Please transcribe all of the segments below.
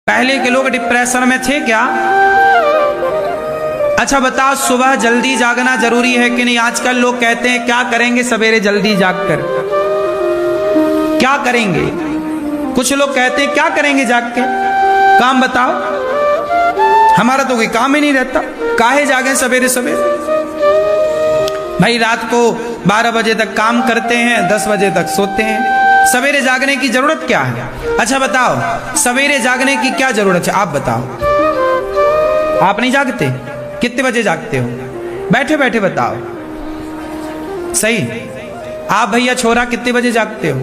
पहले के लोग डिप्रेशन में थे क्या? अच्छा बताओ, सुबह जल्दी जागना जरूरी है कि नहीं? आजकल लोग कहते हैं क्या करेंगे सवेरे जल्दी जागकर, क्या करेंगे? कुछ लोग कहते हैं क्या करेंगे जाग के, काम बताओ। हमारा तो कोई काम ही नहीं रहता, काहे जागे सवेरे सवेरे? भाई रात को 12 बजे तक काम करते हैं, 10 बजे तक सोते हैं, सवेरे जागने की जरूरत क्या है? अच्छा बताओ, सवेरे जागने की क्या जरूरत है? आप बताओ। आप नहीं जागते? कितने बजे जागते हो? बैठे बैठे बताओ। सही। आप भैया छोरा कितने बजे जागते हो?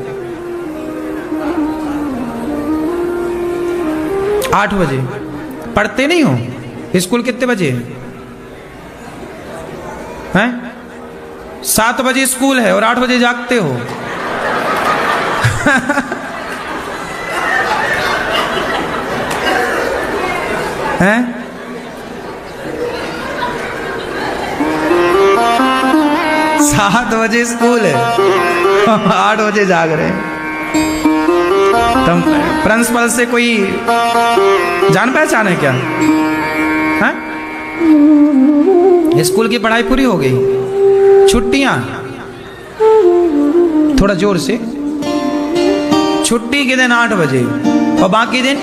8 बजे। पढ़ते नहीं हो? स्कूल कितने बजे हैं? 7 बजे स्कूल है और 8 बजे जागते हो। हैं? 7 बजे स्कूल है, 8 बजे जाग रहे हैं। तुम प्रिंसिपल से कोई जान पहचान है क्या? हैं? स्कूल की पढ़ाई पूरी हो गई, छुट्टियां? थोड़ा जोर से। छुट्टी के दिन 8 बजे और बाकी दिन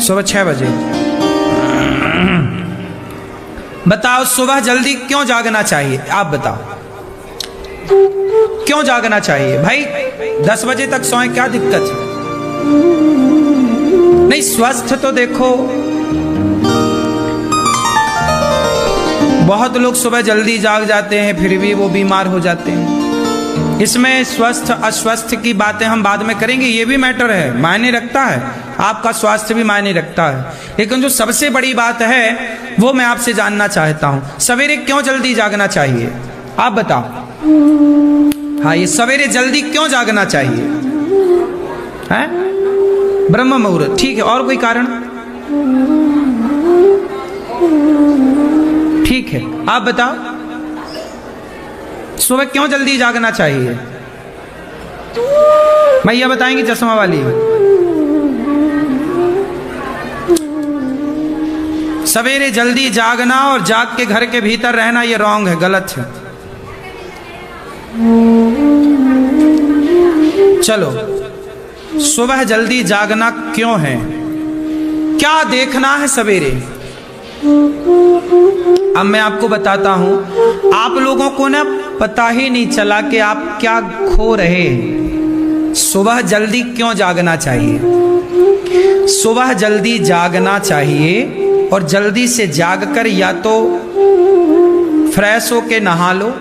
सुबह 6 बजे। बताओ सुबह जल्दी क्यों जागना चाहिए? आप बताओ क्यों जागना चाहिए? भाई 10 बजे तक सोए, क्या दिक्कत है? नहीं, स्वस्थ तो देखो, बहुत लोग सुबह जल्दी जाग जाते हैं फिर भी वो बीमार हो जाते हैं। इसमें स्वस्थ अस्वस्थ की बातें हम बाद में करेंगे, ये भी मैटर है, मायने रखता है, आपका स्वास्थ्य भी मायने रखता है। लेकिन जो सबसे बड़ी बात है वो मैं आपसे जानना चाहता हूं, सवेरे क्यों जल्दी जागना चाहिए? आप बताओ। हाँ, ये सवेरे जल्दी क्यों जागना चाहिए? हैं? ब्रह्म मुहूर्त, ठीक है, और कोई कारण? ठीक है, आप बताओ सुबह क्यों जल्दी जागना चाहिए? भैया बताएंगे चश्मा वाली। सवेरे जल्दी जागना और जाग के घर के भीतर रहना ये रॉन्ग है, गलत है। चलो, सुबह जल्दी जागना क्यों है? क्या देखना है सवेरे? अब मैं आपको बताता हूं, आप लोगों को ना पता ही नहीं चला कि आप क्या खो रहे हैं। सुबह जल्दी क्यों जागना चाहिए? सुबह जल्दी जागना चाहिए और जल्दी से जागकर या तो फ्रेश होके नहा लो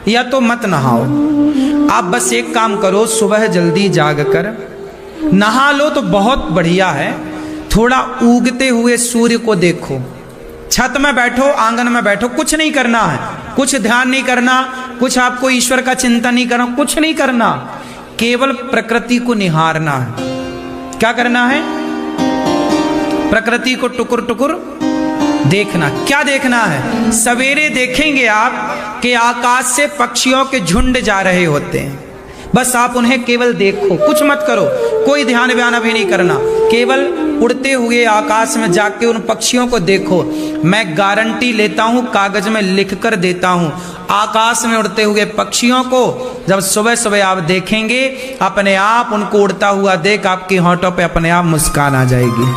या तो मत नहाओ। आप बस एक काम करो, सुबह जल्दी जागकर नहा लो तो बहुत बढ़िया है, थोड़ा उगते हुए सूर्य को देखो। छत में बैठो, आंगन में बैठो, कुछ नहीं करना है, कुछ ध्यान नहीं करना, कुछ आपको ईश्वर का चिंतन नहीं करना, कुछ नहीं करना, केवल प्रकृति को निहारना है। क्या करना है? प्रकृति को टुकुर टुकुर देखना। क्या देखना है? सवेरे देखेंगे आप कि आकाश से पक्षियों के झुंड जा रहे होते हैं, बस आप उन्हें केवल देखो, कुछ मत करो, कोई ध्यान व्यान भी नहीं करना, केवल उड़ते हुए आकाश में जाके उन पक्षियों को देखो। मैं गारंटी लेता हूं, कागज में लिख कर देता हूं, आकाश में उड़ते हुए पक्षियों को जब सुबह सुबह आप देखेंगे, अपने आप उनको उड़ता हुआ देख आपकी होंठों पे अपने आप मुस्कान आ जाएगी,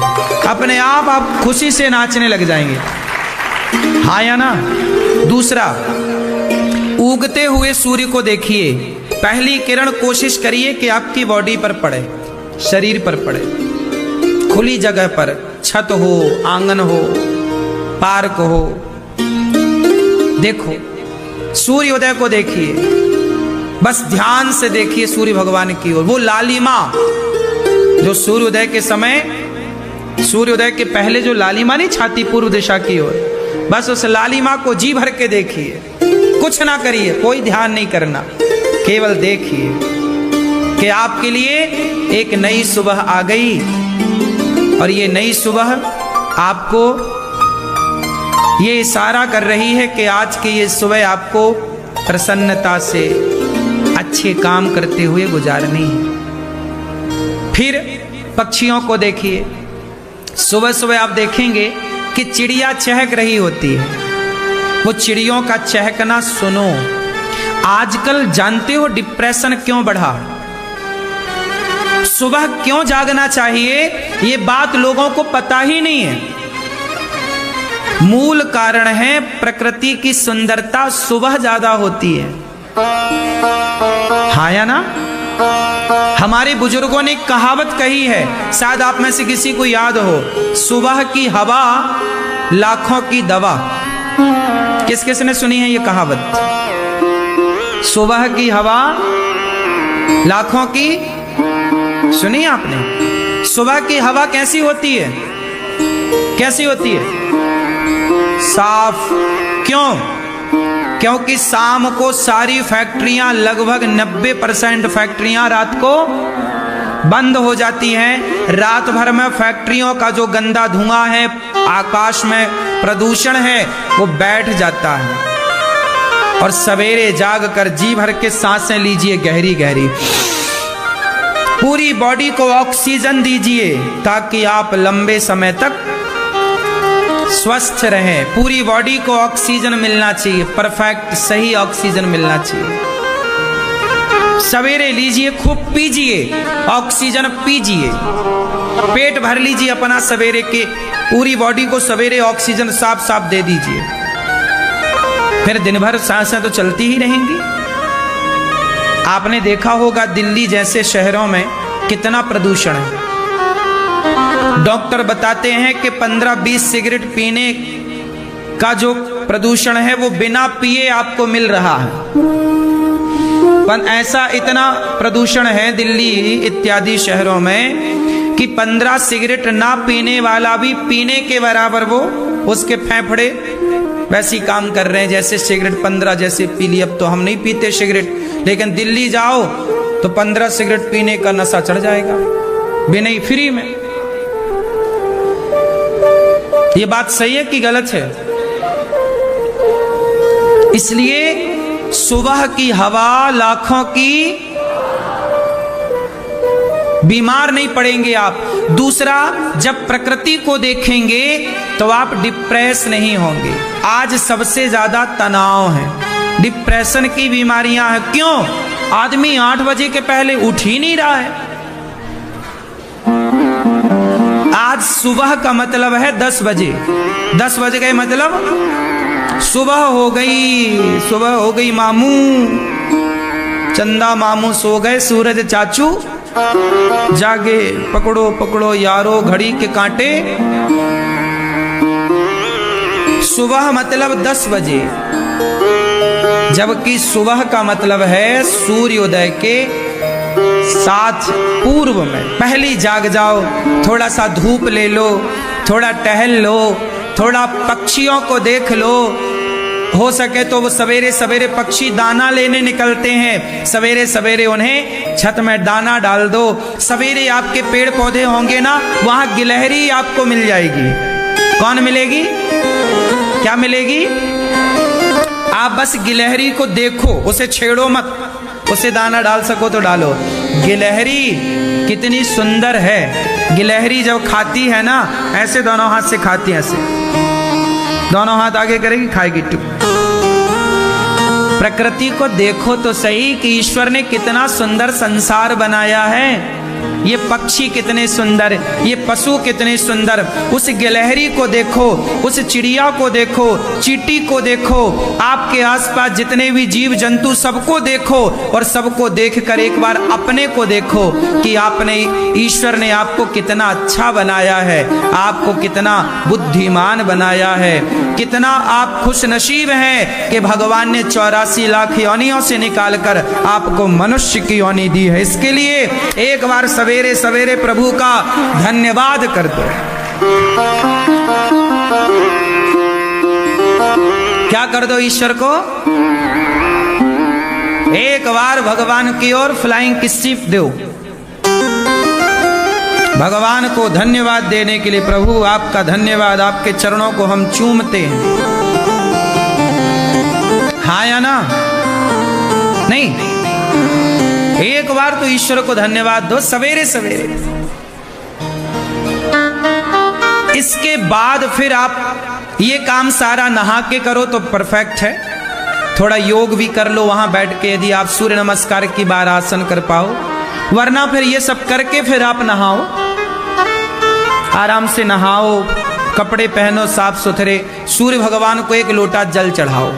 अपने आप खुशी से नाचने लग जाएंगे। हाँ या ना? दूसरा, उगते हुए सूर्य को देखिए, पहली किरण कोशिश करिए कि आपकी बॉडी पर पड़े, शरीर पर पड़े, खुली जगह पर, छत हो, आंगन हो, पार्क हो, देखो सूर्योदय को देखिए, बस ध्यान से देखिए सूर्य भगवान की ओर। वो लालिमा जो सूर्योदय के समय, सूर्योदय के पहले जो लालिमा नहीं छाती पूर्व दिशा की ओर, बस उस लालिमा को जी भर के देखिए, कुछ ना करिए, कोई ध्यान नहीं करना, केवल देखिए कि आपके लिए एक नई सुबह आ गई और ये नई सुबह आपको ये इशारा कर रही है कि आज की ये सुबह आपको प्रसन्नता से अच्छे काम करते हुए गुजारनी है। फिर पक्षियों को देखिए, सुबह सुबह आप देखेंगे कि चिड़िया चहक रही होती है, वो चिड़ियों का चहकना सुनो। आजकल जानते हो डिप्रेशन क्यों बढ़ा, सुबह क्यों जागना चाहिए, ये बात लोगों को पता ही नहीं है। मूल कारण है प्रकृति की सुंदरता सुबह ज्यादा होती है। हाँ या ना? हमारे बुजुर्गों ने कहावत कही है, शायद आप में से किसी को याद हो, सुबह की हवा लाखों की दवा। किस किस ने सुनी है ये कहावत? सुबह की हवा लाखों की, सुनी आपने? सुबह की हवा कैसी होती है? कैसी होती है? साफ। क्यों? क्योंकि शाम को सारी फैक्ट्रियां, लगभग 90% फैक्ट्रियां रात को बंद हो जाती हैं। रात भर में फैक्ट्रियों का जो गंदा धुआं है, आकाश में प्रदूषण है, वो बैठ जाता है। और सवेरे जाग कर जी भर के सांसें लीजिए गहरी गहरी, पूरी बॉडी को ऑक्सीजन दीजिए ताकि आप लंबे समय तक स्वस्थ रहें। पूरी बॉडी को ऑक्सीजन मिलना चाहिए, परफेक्ट सही ऑक्सीजन मिलना चाहिए। सवेरे लीजिए, खूब पीजिए, ऑक्सीजन पीजिए, पेट भर लीजिए अपना सवेरे के, पूरी बॉडी को सवेरे ऑक्सीजन साफ साफ दे दीजिए। फिर दिन भर सांसें तो चलती ही रहेंगी। आपने देखा होगा दिल्ली जैसे शहरों में कितना प्रदूषण है। डॉक्टर बताते हैं कि 15-20 सिगरेट पीने का जो प्रदूषण है वो बिना पिए आपको मिल रहा है। पर ऐसा इतना प्रदूषण है दिल्ली इत्यादि शहरों में कि 15 सिगरेट ना पीने वाला भी पीने के बराबर वो, उसके फेफड़े वैसे ही काम कर रहे हैं जैसे सिगरेट 15 जैसे पी ली। अब तो हम नहीं पीते सिगरेट, लेकिन दिल्ली जाओ तो 15 सिगरेट पीने का नशा चढ़ जाएगा, बिना ही फ्री में। ये बात सही है कि गलत है? इसलिए सुबह की हवा लाखों की, बीमार नहीं पड़ेंगे आप। दूसरा, जब प्रकृति को देखेंगे तो आप डिप्रेस नहीं होंगे। आज सबसे ज्यादा तनाव है, डिप्रेशन की बीमारियां हैं। क्यों? आदमी 8 बजे के पहले उठ ही नहीं रहा है। आज सुबह का मतलब है 10 बजे। 10 बजे का मतलब सुबह हो गई, सुबह हो गई मामू। चंदा मामू सो गए, सूरज चाचू जागे। पकड़ो पकड़ो यारो घड़ी के कांटे। सुबह मतलब 10 बजे, जबकि सुबह का मतलब है सूर्योदय के साथ पूर्व में। पहली जाग जाओ, थोड़ा सा धूप ले लो, थोड़ा टहल लो, थोड़ा पक्षियों को देख लो। हो सके तो वो सवेरे सवेरे पक्षी दाना लेने निकलते हैं, सवेरे सवेरे उन्हें छत में दाना डाल दो। सवेरे आपके पेड़ पौधे होंगे ना, वहां गिलहरी आपको मिल जाएगी। कौन मिलेगी? क्या मिलेगी? आप बस गिलहरी को देखो, उसे छेड़ो मत, उसे दाना डाल सको तो डालो। गिलहरी कितनी सुंदर है। गिलहरी जब खाती है ना, ऐसे दोनों हाथ से खाती है, ऐसे दोनों हाथ आगे करेगी, खाएगी टुक। प्रकृति को देखो तो सही कि ईश्वर ने कितना सुंदर संसार बनाया है। ये पक्षी कितने सुंदर, ये पशु कितने सुंदर। उस गिलहरी को देखो, उस चिड़िया को देखो, चींटी को देखो, आपके आसपास जितने भी जीव जंतु सबको देखो, और सबको देखकर एक बार अपने को देखो कि आपने, ईश्वर ने आपको कितना अच्छा बनाया है, आपको कितना बुद्धिमान बनाया है, कितना आप खुश नसीब हैं कि भगवान ने 84 लाख योनियों से निकालकर आपको मनुष्य की योनि दी है। इसके लिए एक बार सवेरे सवेरे प्रभु का धन्यवाद कर दो। क्या कर दो? ईश्वर को एक बार भगवान की ओर फ्लाइंग किस दो। भगवान को धन्यवाद देने के लिए, प्रभु आपका धन्यवाद, आपके चरणों को हम चूमते हैं। हाँ या ना? नहीं, एक बार तो ईश्वर को धन्यवाद दो सवेरे सवेरे। इसके बाद फिर आप ये काम सारा नहा के करो तो परफेक्ट है। थोड़ा योग भी कर लो वहां बैठ के, यदि आप सूर्य नमस्कार की बार आसन कर पाओ, वरना फिर ये सब करके फिर आप नहाओ, आराम से नहाओ, कपड़े पहनो साफ सुथरे, सूर्य भगवान को 1 लोटा जल चढ़ाओ।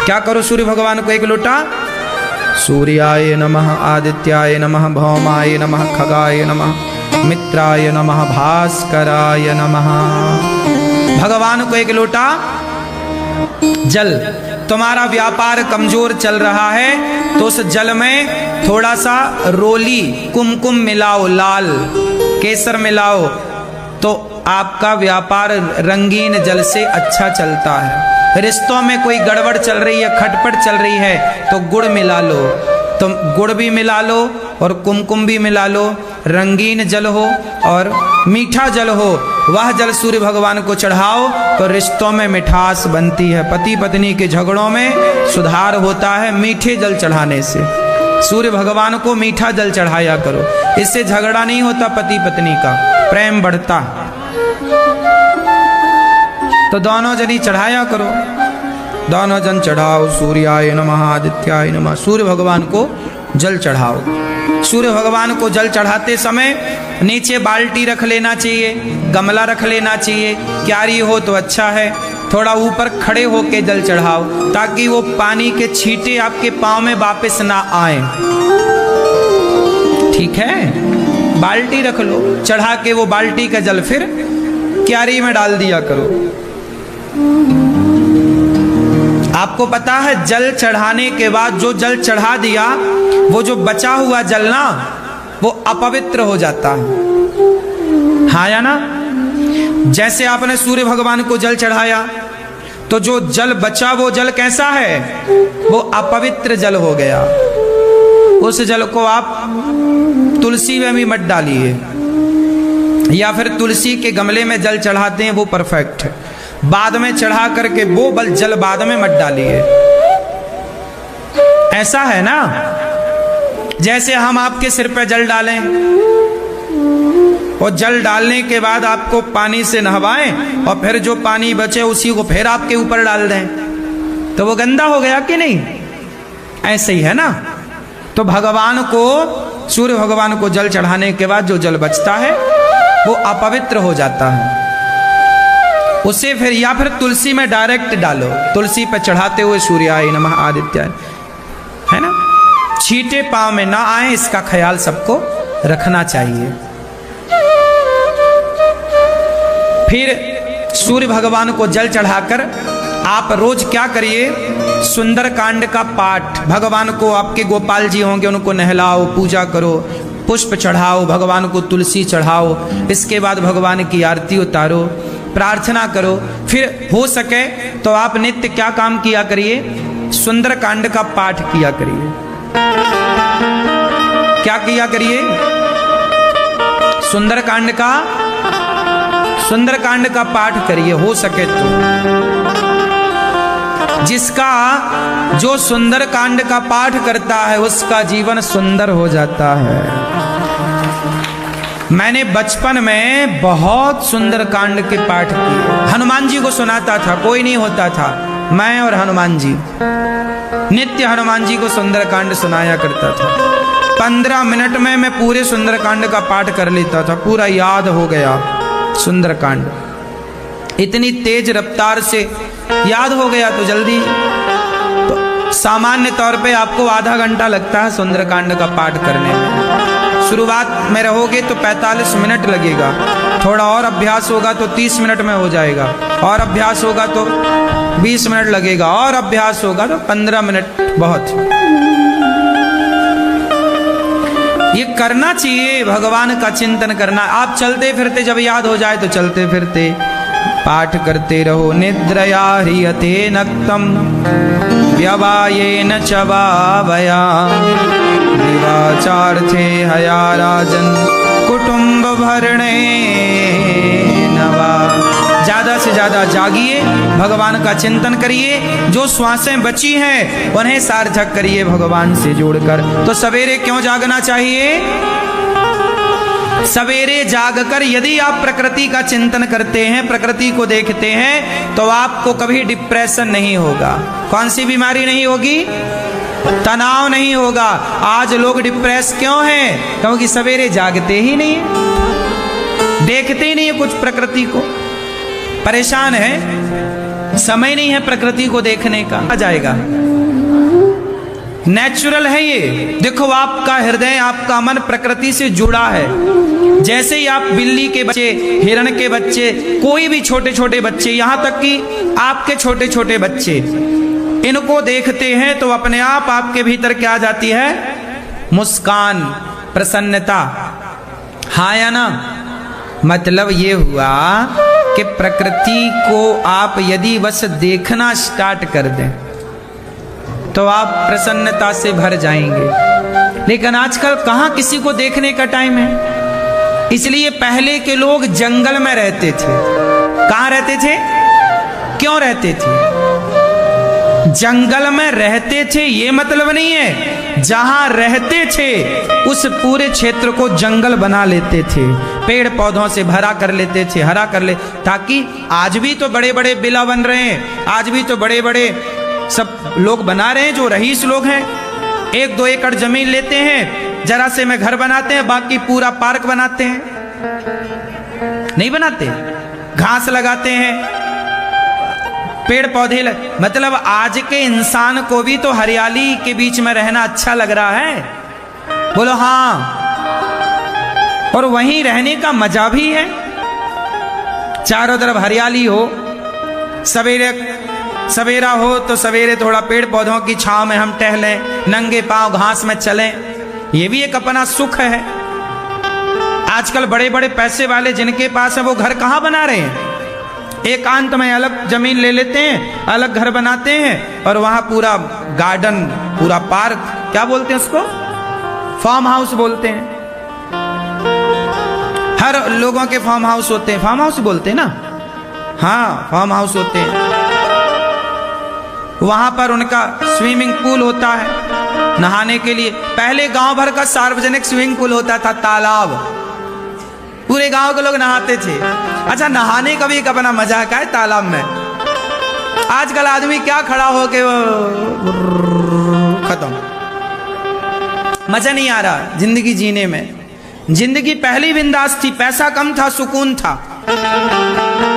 क्या करो सूर्य भगवान को 1 लोटा, सूर्याय नमः, आदित्याय नमः, भौमाय नमः, खगाय नमः, मित्राय नमः, भास्कराय नमः। भगवान को 1 लोटा जल। तुम्हारा व्यापार कमजोर चल रहा है तो उस जल में थोड़ा सा रोली कुमकुम मिलाओ, लाल केसर मिलाओ, तो आपका व्यापार रंगीन जल से अच्छा चलता है। रिश्तों में कोई गड़बड़ चल रही है, खटपट चल रही है, तो गुड़ मिला लो, तुम गुड़ भी मिला लो और कुमकुम भी मिला लो, रंगीन जल हो और मीठा जल हो, वह जल सूर्य भगवान को चढ़ाओ तो रिश्तों में मिठास बनती है। पति पत्नी के झगड़ों में सुधार होता है मीठे जल चढ़ाने से। सूर्य भगवान को मीठा जल चढ़ाया करो, इससे झगड़ा नहीं होता पति पत्नी का, प्रेम बढ़ता। तो दोनों जनी चढ़ाया करो, दोनों जन चढ़ाओ, सूर्याय नमः, आदित्याय नमः, सूर्य भगवान को जल चढ़ाओ। सूर्य भगवान को जल चढ़ाते समय नीचे बाल्टी रख लेना चाहिए, गमला रख लेना चाहिए, क्यारी हो तो अच्छा है। थोड़ा ऊपर खड़े होके जल चढ़ाओ ताकि वो पानी के छींटे आपके पांव में वापस ना आए। ठीक है, बाल्टी रख लो, चढ़ा के वो बाल्टी का जल फिर क्यारी में डाल दिया करो। आपको पता है जल चढ़ाने के बाद जो जल चढ़ा दिया, वो जो बचा हुआ जल ना वो अपवित्र हो जाता है। हाँ या ना? जैसे आपने सूर्य भगवान को जल चढ़ाया तो जो जल बचा वो जल कैसा है? वो अपवित्र जल हो गया। उस जल को आप तुलसी में भी मत डालिए, या फिर तुलसी के गमले में जल चढ़ाते हैं वो परफेक्ट है। बाद में चढ़ा करके वो जल बाद में मत डालिए। ऐसा है ना, जैसे हम आपके सिर पे जल डालें और जल डालने के बाद आपको पानी से नहवाएं और फिर जो पानी बचे उसी को फिर आपके ऊपर डाल दें, तो वो गंदा हो गया कि नहीं? ऐसे ही है ना। तो भगवान को, सूर्य भगवान को जल चढ़ाने के बाद जो जल बचता है वो अपवित्र हो जाता है। उसे फिर या फिर तुलसी में डायरेक्ट डालो, तुलसी पर चढ़ाते हुए सूर्याय नमः, आदित्याय, है ना, छींटे पांव में ना आए, इसका ख्याल सबको रखना चाहिए। फिर सूर्य भगवान को जल चढ़ाकर आप रोज क्या करिए? सुंदर कांड का पाठ। भगवान को, आपके गोपाल जी होंगे, उनको नहलाओ, पूजा करो, पुष्प चढ़ाओ, भगवान को तुलसी चढ़ाओ। इसके बाद भगवान की आरती उतारो, प्रार्थना करो। फिर हो सके तो आप नित्य क्या काम किया करिए? सुंदर कांड का पाठ किया करिए। क्या किया करिए? सुंदर कांड का पाठ करिए, हो सके तो। जिसका, जो सुंदर कांड का पाठ करता है उसका जीवन सुंदर हो जाता है। मैंने बचपन में बहुत सुंदर कांड के पाठ किए, हनुमान जी को सुनाता था, कोई नहीं होता था, मैं और हनुमान जी, नित्य हनुमान जी को सुंदर कांड सुनाया करता था। 15 मिनट में मैं पूरे सुंदर कांड का पाठ कर लेता था, पूरा याद हो गया सुंदर कांड। इतनी तेज रफ्तार से याद हो गया तो जल्दी। तो सामान्य तौर पे आपको आधा घंटा लगता है सुंदर कांड का पाठ करने में। शुरुआत में रहोगे तो 45 मिनट लगेगा, थोड़ा और अभ्यास होगा तो 30 मिनट में हो जाएगा, और अभ्यास होगा तो 20 मिनट लगेगा, और अभ्यास होगा तो 15 मिनट। बहुत ये करना चाहिए, भगवान का चिंतन करना। आप चलते फिरते जब याद हो जाए तो चलते फिरते पाठ करते रहो। निद्रया ह्रियते नक्तम व्यवायेन च वावया दिवाचार्थे हया राजन कुटुंब भरणे नवा। ज्यादा से ज्यादा जागिए, भगवान का चिंतन करिए, जो श्वासें बची हैं उन्हें सार्थक करिए भगवान से जोड़कर। तो सवेरे क्यों जागना चाहिए? सवेरे जागकर यदि आप प्रकृति का चिंतन करते हैं, प्रकृति को देखते हैं, तो आपको कभी डिप्रेशन नहीं होगा। कौन सी बीमारी नहीं होगी? तनाव नहीं होगा। आज लोग डिप्रेस क्यों हैं? क्योंकि सवेरे जागते ही नहीं है, देखते ही नहीं है कुछ प्रकृति को, परेशान है, समय नहीं है प्रकृति को देखने का। आ जाएगा, नेचुरल है ये। देखो आपका हृदय, आपका मन प्रकृति से जुड़ा है। जैसे ही आप बिल्ली के बच्चे, हिरण के बच्चे, कोई भी छोटे छोटे बच्चे, यहां तक कि आपके छोटे छोटे बच्चे, इनको देखते हैं तो अपने आप आपके भीतर क्या आ जाती है? मुस्कान, प्रसन्नता। हाँ या ना? मतलब ये हुआ कि प्रकृति को आप यदि बस देखना स्टार्ट कर दें तो आप प्रसन्नता से भर जाएंगे। लेकिन आजकल कहां किसी को देखने का टाइम है। इसलिए पहले के लोग जंगल में रहते थे। कहां रहते थे? क्यों रहते थे? जंगल में रहते थे ये मतलब नहीं है, जहां रहते थे उस पूरे क्षेत्र को जंगल बना लेते थे, पेड़ पौधों से भरा कर लेते थे, हरा कर ले, ताकि आज भी तो बड़े बड़े बिला बन रहे हैं, आज भी तो बड़े बड़े सब लोग बना रहे हैं जो रईस लोग हैं। 1-2 एकड़ जमीन लेते हैं, जरा से में घर बनाते हैं, बाकी पूरा पार्क बनाते हैं। नहीं बनाते? घास लगाते हैं, पेड़ पौधे मतलब आज के इंसान को भी तो हरियाली के बीच में रहना अच्छा लग रहा है। बोलो हाँ। और वहीं रहने का मजा भी है, चारों तरफ हरियाली हो, सवेरा हो तो सवेरे थोड़ा पेड़ पौधों की छांव में हम टहलें, नंगे पांव घास में चलें, ये भी एक अपना सुख है। आजकल बड़े बड़े पैसे वाले जिनके पास है वो घर कहां बना रहे हैं? एकांत में अलग जमीन ले लेते हैं, अलग घर बनाते हैं, और वहां पूरा गार्डन, पूरा पार्क, क्या बोलते हैं उसको? फार्म हाउस बोलते हैं। हर लोगों के फार्म हाउस होते हैं, फार्म हाउस बोलते हैं ना? हाँ, फार्म हाउस होते हैं। वहां पर उनका स्विमिंग पूल होता है नहाने के लिए। पहले गांव भर का सार्वजनिक स्विमिंग पूल होता था, तालाब, पूरे गांव के लोग नहाते थे। अच्छा, नहाने का भी एक अपना मजा है तालाब में। आजकल आदमी क्या खड़ा हो के खत्म, मजा नहीं आ रहा जिंदगी जीने में। जिंदगी पहली बिंदास थी, पैसा कम था, सुकून था,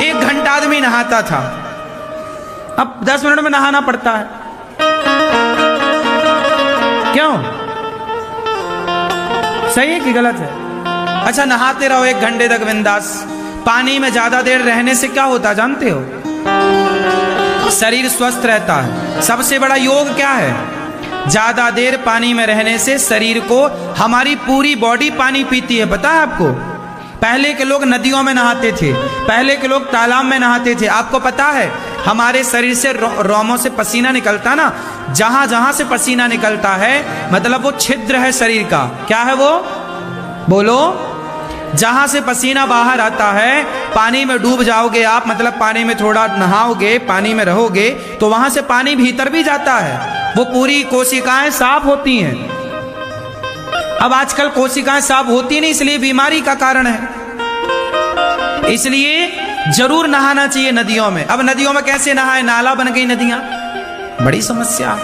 1 घंटा आदमी नहाता था, अब 10 मिनट में नहाना पड़ता है। क्यों? सही है कि गलत है? अच्छा, नहाते रहो 1 घंटे तक बिंदास। पानी में ज्यादा देर रहने से क्या होता जानते हो? शरीर स्वस्थ रहता है। सबसे बड़ा योग क्या है? ज्यादा देर पानी में रहने से शरीर को, हमारी पूरी बॉडी पानी पीती है, पता है आपको? पहले के लोग नदियों में नहाते थे, पहले के लोग तालाब में नहाते थे। आपको पता है हमारे शरीर से रोमों से पसीना निकलता ना, जहां जहां से पसीना निकलता है मतलब वो छिद्र है शरीर का। क्या है वो? बोलो। जहां से पसीना बाहर आता है, पानी में डूब जाओगे आप, मतलब पानी में थोड़ा नहाओगे, पानी में रहोगे, तो वहां से पानी भीतर भी जाता है, वो पूरी कोशिकाएं साफ होती हैं। अब आजकल कोशिकाएं साफ होती नहीं, इसलिए बीमारी का कारण है। इसलिए जरूर नहाना चाहिए नदियों में। अब नदियों में कैसे नहाए? नाला बन गई नदियां, बड़ी समस्या।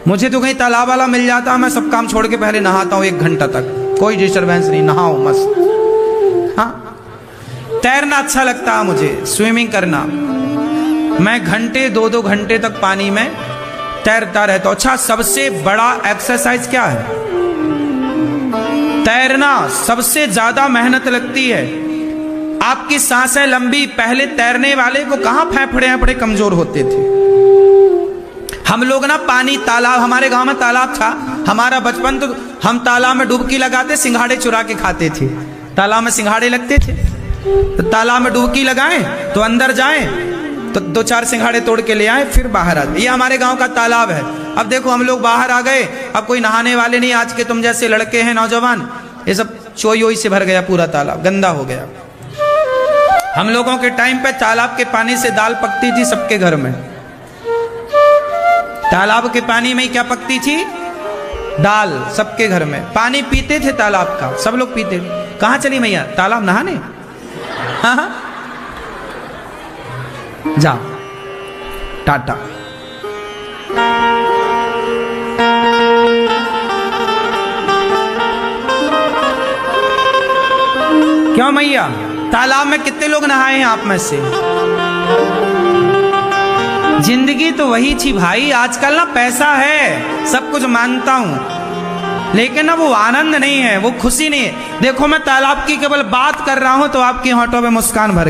मुझे तो कहीं तालाब वाला मिल जाता, मैं सब काम छोड़ के पहले नहाता हूं 1 घंटा तक, कोई डिस्टरबेंस नहीं, नहाओ मस्त। हाँ, तैरना अच्छा लगता है मुझे, स्विमिंग करना। मैं घंटे 2-2 घंटे तक पानी में तैरता रहता हूं। अच्छा, सबसे बड़ा एक्सरसाइज क्या है? तैरना। सबसे ज्यादा मेहनत लगती है, आपकी सांसें लंबी। पहले तैरने वाले को कहां फेफड़े कमजोर होते थे। हम लोग ना पानी, तालाब, हमारे गांव में तालाब था, हमारा बचपन तो हम तालाब में डुबकी लगाते, सिंघाड़े चुरा के खाते थे। तालाब में सिंघाड़े लगते थे, तो तालाब में डुबकी लगाएं तो अंदर जाएं तो 2-4 सिंघाड़े तोड़ के ले आए, फिर बाहर आते। ये हमारे गांव का तालाब है। अब देखो हम लोग बाहर आ गए, अब कोई नहाने वाले नहीं। आज के तुम जैसे लड़के हैं, नौजवान, ये सब चोई वोई से भर गया, पूरा तालाब गंदा हो गया। हम लोगों के टाइम पे तालाब के पानी से दाल पकती थी सबके घर में। तालाब के पानी में क्या पकती थी? दाल सबके घर में, पानी पीते थे तालाब का, सब लोग पीते थे। कहाँ चली मैया? तालाब नहाने? हाँ हाँ, जा टाटा। क्यों मैया? तालाब में कितने लोग नहाए हैं आप में से? जिंदगी तो वही थी भाई। आजकल ना पैसा है, सब कुछ मानता हूं, लेकिन ना वो आनंद नहीं है, वो खुशी नहीं है। देखो मैं तालाब की केवल बात कर रहा हूं तो आपकी होंठों पे मुस्कान भर